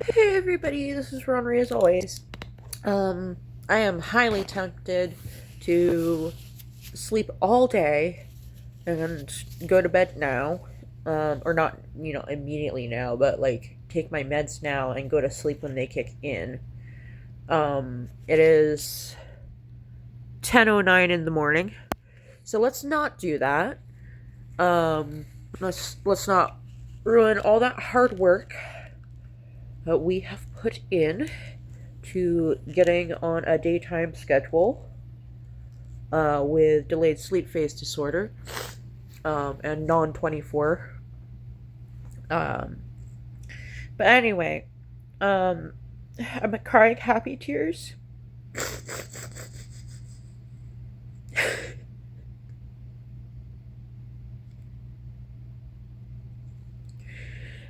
Hey everybody, this is Ronry as always. I am highly tempted to sleep all day and go to bed now. Or not, immediately now, but like take my meds now and go to sleep when they kick in. It is 10:09 in the morning. So let's not do that. Um, let's not ruin all that hard work that we have put in to getting on a daytime schedule with delayed sleep phase disorder and non 24. Um, but anyway, um, I'm crying happy tears.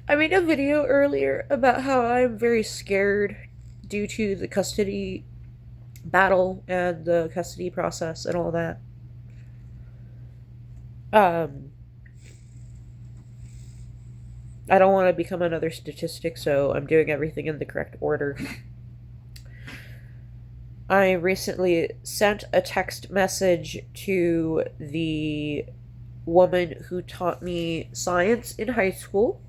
I made a video earlier about how I'm very scared due to the custody battle and the custody process and all that. Um, I don't want to become another statistic, so I'm doing everything in the correct order. I recently sent a text message to the woman who taught me science in high school,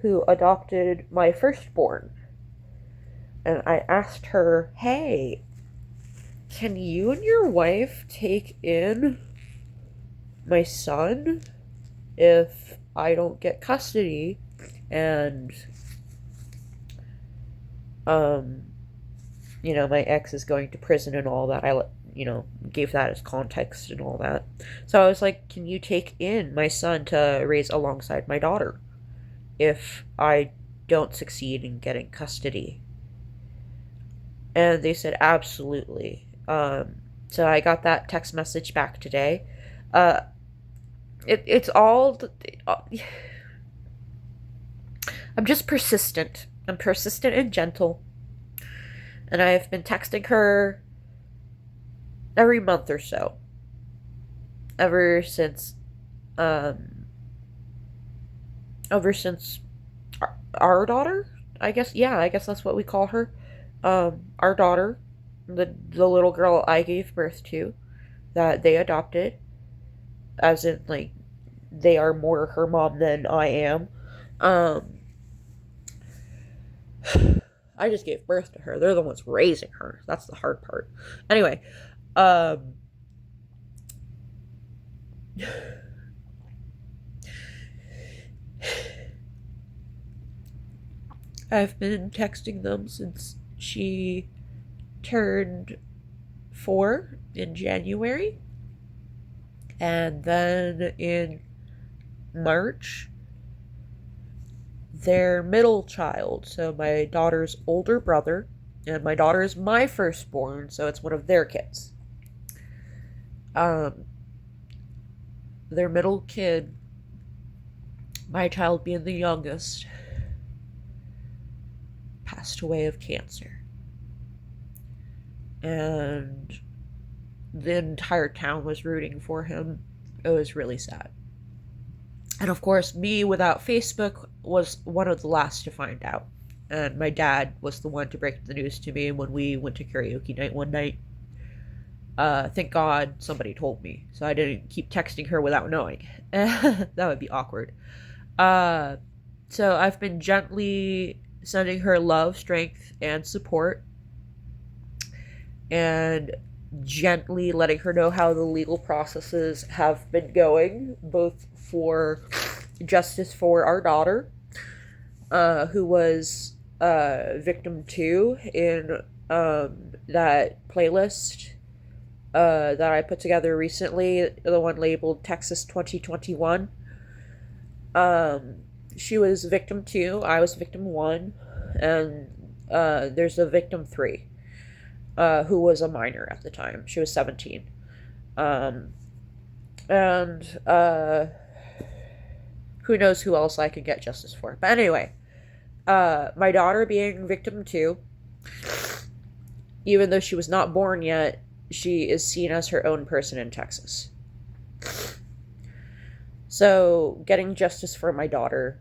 who adopted my firstborn. And I asked her, hey, can you and your wife take in my son if I don't get custody? And, um, my ex is going to prison and all that. Gave that as context and all that. So I was like, can you take in my son to raise alongside my daughter if I don't succeed in getting custody? And they said, absolutely. So I got that text message back today. Uh, it's all. I'm just persistent. I'm persistent and gentle. And I've been texting her every month or so. Ever since, um, ever since our daughter, I guess. Yeah, I guess that's what we call her. Our daughter, the little girl I gave birth to, that they adopted, as in like they are more her mom than I am. Um, I just gave birth to her. They're the ones raising her. That's the hard part. Anyway, um, I've been texting them since she turned 4 in January. And then in March, their middle child, so my daughter's older brother, and my daughter is my firstborn, so it's one of their kids. Um, their middle kid, my child being the youngest, passed away of cancer. And the entire town was rooting for him. It was really sad. And of course, me without Facebook was one of the last to find out. And my dad was the one to break the news to me when we went to karaoke night one night. Thank God somebody told me, so I didn't keep texting her without knowing. That would be awkward. Uh, so I've been gently sending her love, strength, and support, and gently letting her know how the legal processes have been going, both for justice for our daughter, who was victim 2 in that playlist that I put together recently, the one labeled Texas 2021. Um, she was victim 2, I was victim 1, and there's a victim 3, who was a minor at the time. She was 17. Um, and who knows who else I could get justice for. But anyway, my daughter being victim 2, even though she was not born yet, she is seen as her own person in Texas. So, getting justice for my daughter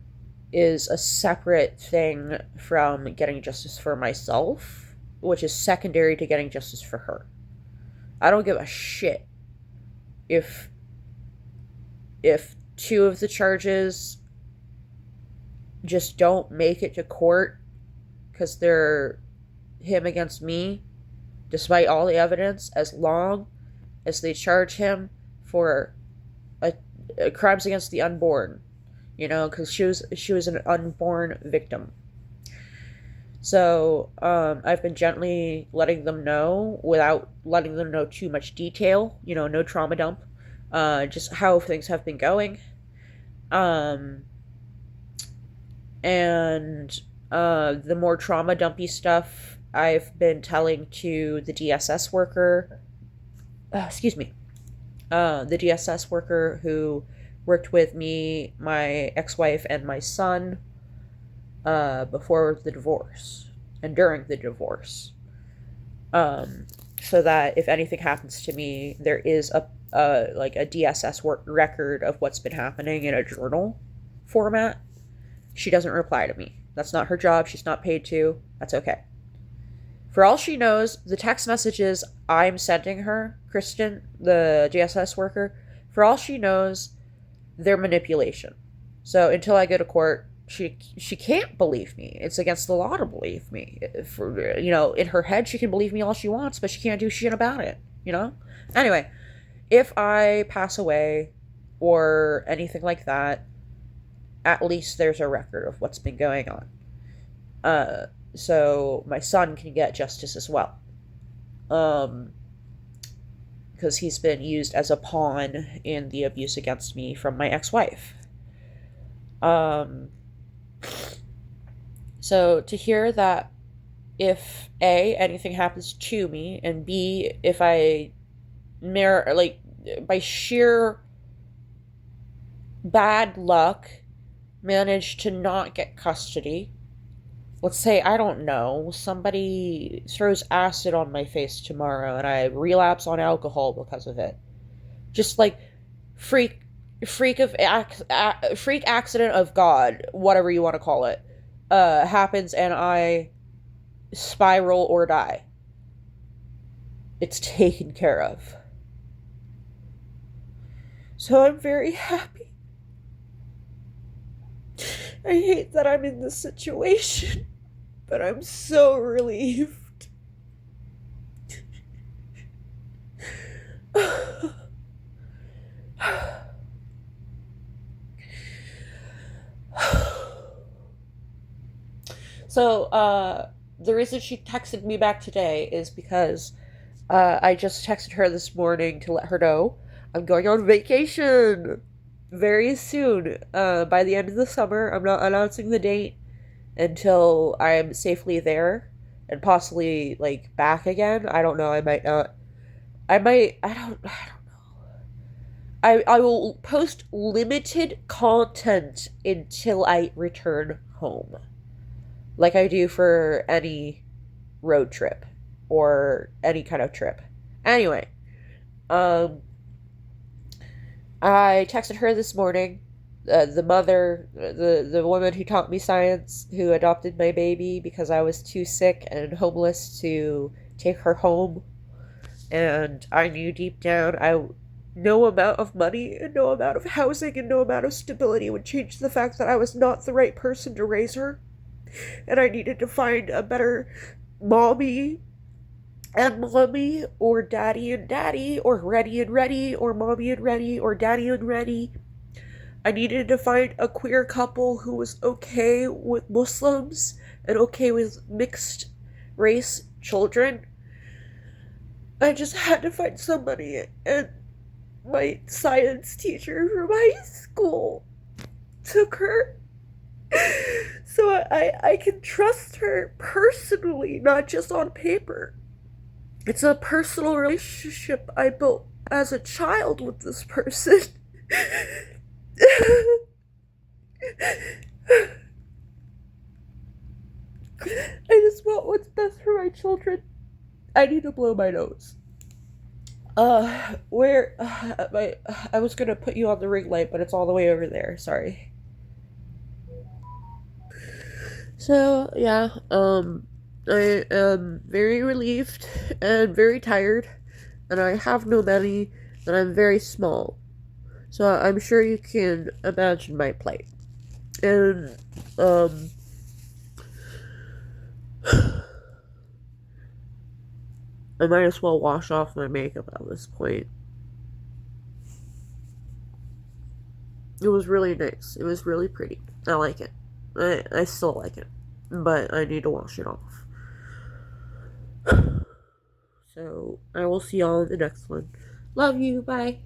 is a separate thing from getting justice for myself, which is secondary to getting justice for her. I don't give a shit if two of the charges just don't make it to court because they're him against me, despite all the evidence, as long as they charge him for crimes against the unborn, because she was an unborn victim. So I've been gently letting them know without letting them know too much detail, no trauma dump, just how things have been going. And the more trauma dumpy stuff I've been telling to the DSS worker, the DSS worker who worked with me, my ex-wife, and my son before the divorce and during the divorce. So that if anything happens to me, there is a DSS record of what's been happening in a journal format. She doesn't reply to me. That's not her job. She's not paid to. That's okay. For all she knows, the text messages I'm sending her, Kristen, the DSS worker, for all she knows, they're manipulation. So until I go to court, she can't believe me. It's against the law to believe me. In her head, she can believe me all she wants, but she can't do shit about it, Anyway, if I pass away or anything like that, at least there's a record of what's been going on. So my son can get justice as well. Because he's been used as a pawn in the abuse against me from my ex-wife. So to hear that if A, anything happens to me, and B, if I by sheer bad luck manage to not get custody, let's say, I don't know, somebody throws acid on my face tomorrow and I relapse on alcohol because of it. Just like freak accident of God, whatever you want to call it, happens and I spiral or die. It's taken care of. So I'm very happy. I hate that I'm in this situation, but I'm so relieved. So, the reason she texted me back today is because I just texted her this morning to let her know I'm going on vacation very soon. By the end of the summer. I'm not announcing the date until I'm safely there and possibly back again. I don't know. I might not. I don't know. I will post limited content until I return home, like I do for any road trip or any kind of trip. Anyway, I texted her this morning, the mother, the woman who taught me science, who adopted my baby because I was too sick and homeless to take her home. And I knew deep down, no amount of money and no amount of housing and no amount of stability would change the fact that I was not the right person to raise her. And I needed to find a better mommy and mommy, or daddy and daddy, or ready and ready, or mommy and ready, or daddy and ready. I needed to find a queer couple who was okay with Muslims and okay with mixed race children. I just had to find somebody, and my science teacher from high school took her. So I can trust her personally, not just on paper. It's a personal relationship I built as a child with this person. I just want what's best for my children. I need to blow my nose. I was gonna put you on the ring light, but it's all the way over there. Sorry. So, yeah, I am very relieved and very tired, and I have no money, and I'm very small. So I'm sure you can imagine my plight. And, I might as well wash off my makeup at this point. It was really nice. It was really pretty. I like it. I still like it. But I need to wash it off. So I will see y'all in the next one. Love you. Bye.